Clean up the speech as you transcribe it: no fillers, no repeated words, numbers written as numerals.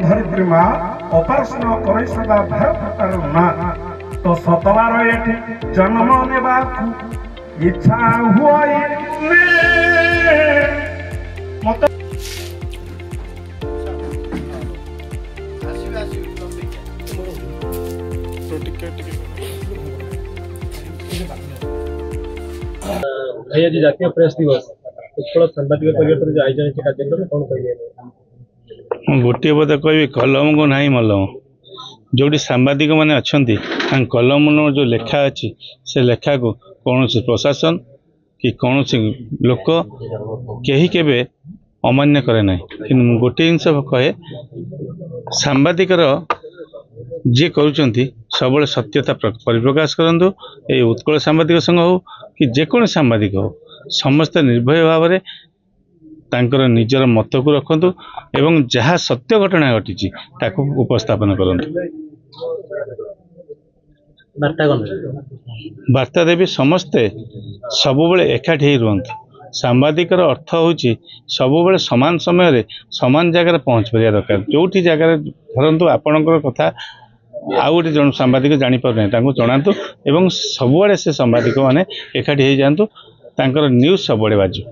धरित्री माँ ऑपरेशन करे सदा भर ना तो सतवार ये जन्म नेबा इच्छा हुआ मत भाई आज जातीय प्रेस दिवस उत्कल सांबादिक परिवर्तन जो आयोजन कार्यक्रम कौन कह गोटे पद कह कलम को ना मलम जो सांबादिक मैंने अच्छा कलम जो लेखा अच्छी से लेखा को कौन प्रशासन कि कौन लोक कहीं के अमान्य करे ना कि गोटे जिनस कहे सांबादिकर जी करुँच सब सत्यता परिप्रकाश करूँ ये उत्कल सांबादिक संघ हो कि जेको सांबादिक हो समस्ते निर्भय भाव में तांकर निजर मत को रखु एवं जहाँ सत्य घटना घटी उपस्थापन करूँ वार्ता देवी समस्ते सबुबले एकाठी रुहतु सांबादिकर अर्थ होची सबुबले समान समय समान जगह पहुँच पारिया दरकार जो जगह धरतु आपणकर कथा आउ गोटे जन सांबादिक जापर ना जनातु एवं सबुआड़े से सांबादिक मैंने एकाठी हो जातु न्यूज सबुआड़े बाजू।